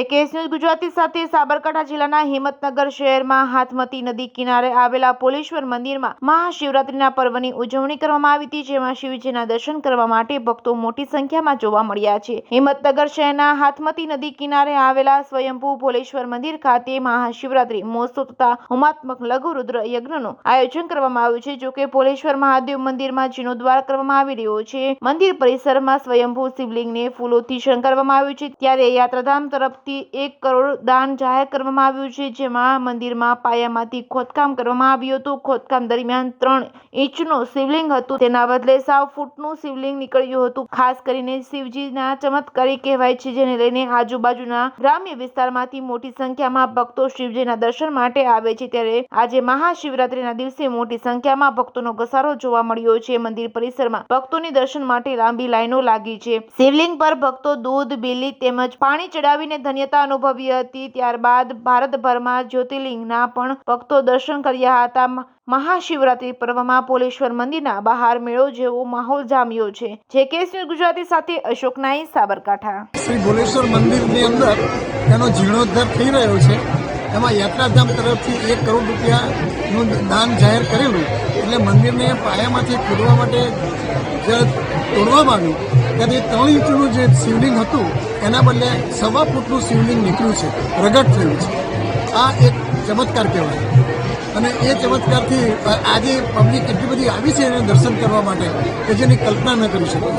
જેકેએસ news Gujarati સાથે સાબરકાંઠા જિલ્લાના હિંમતનગર શહેરમાં હાથમતી નદી કિનારે આવેલા પોલેશ્વર મંદિરમાં મહાશિવરાત્રીના પર્વની ઉજવણી કરવામાં આવી હતી, જેમાં શિવજીના દર્શન કરવા માટે ભક્તો મોટી સંખ્યામાં જોવા મળ્યા છે। હિંમતનગર શહેરના હાથમતી નદી કિનારે આવેલા સ્વયંભૂ પોલેશ્વર મંદિર ખાતે મહાશિવરાત્રી મહોત્સવ તથા હોમાત્મક લઘુ રુદ્ર યજ્ઞનું આયોજન કરવામાં આવ્યું છે। જોકે પોલેશ્વર મહાદેવ મંદિરમાં જીર્ણોદ્ધાર કરવામાં આવી રહ્યો છે। મંદિર પરિસરમાં સ્વયંભૂ શિવલિંગને ફૂલોથી શણગારવામાં આવ્યું છે, ત્યારે યાત્રાધામ તરફથી 1 કરોડ દાન જાહેર કરવામાં આવ્યું છે, જેમાં મંદિરમાં પાયામાંથી ખોદકામ કરવામાં આવ્યું હતું। ખોદકામ દરમિયાન 3 ઇંચનું શિવલિંગ હતું, તેના બદલે 1.5 ફૂટનું શિવલિંગ નીકળ્યું હતું। ખાસ કરીને શિવજીના ચમત્કારી કહેવાય છે, જેને લઈને આજુબાજુના ગ્રામ્ય વિસ્તારમાંથી મોટી સંખ્યામાં ભક્તો શિવજીના દર્શન માટે આવે છે। ત્યારે આજે મહાશિવરાત્રીના દિવસે મોટી સંખ્યામાં ભક્તોનો ઘસારો જોવા મળ્યો છે। મંદિર પરિસરમાં ભક્તોની દર્શન માટે લાંબી લાઈનો લાગી છે। શિવલિંગ પર ભક્તો દૂધ, બીલી તેમજ પાણી ચડાવીને ધન્યતા અનુભવી હતી। ત્યારબાદ ભારતભરમાં જ્યોતિર્લિંગના પણ ભક્તો દર્શન કર્યા હતા। મહાશિવરાત્રી પર્વમાં પોલેશ્વર મંદિરના બહાર મેળો જેવો માહોલ જામ્યો છે। જેકેએસ ન્યૂઝ ગુજરાતી સાથે અશોક નાઈ, સાબરકાંઠા। શ્રી ભોલેશ્વર મંદિરની અંદર એનો જીર્ણોદ્ધાર થઈ રહ્યો છે। એમાં યાત્રાધામ તરફથી 1 કરોડ રૂપિયાનું દાન જાહેર કરેલું, એટલે મંદિરને પાયામાંથી ખોદવા માટે જ્યારે તોડવામાં આવ્યું ત્યારે 3 ઇંચનું જે શિવલિંગ હતું એના બદલે 1.25 ફૂટનું શિવલિંગ નીકળ્યું છે, પ્રગટ થયું છે। આ એક ચમત્કાર કહેવાય, અને એ ચમત્કારથી આજે પબ્લિક એટલી બધી આવી છે એને દર્શન કરવા માટે કે જેની કલ્પના ન કરી શકે।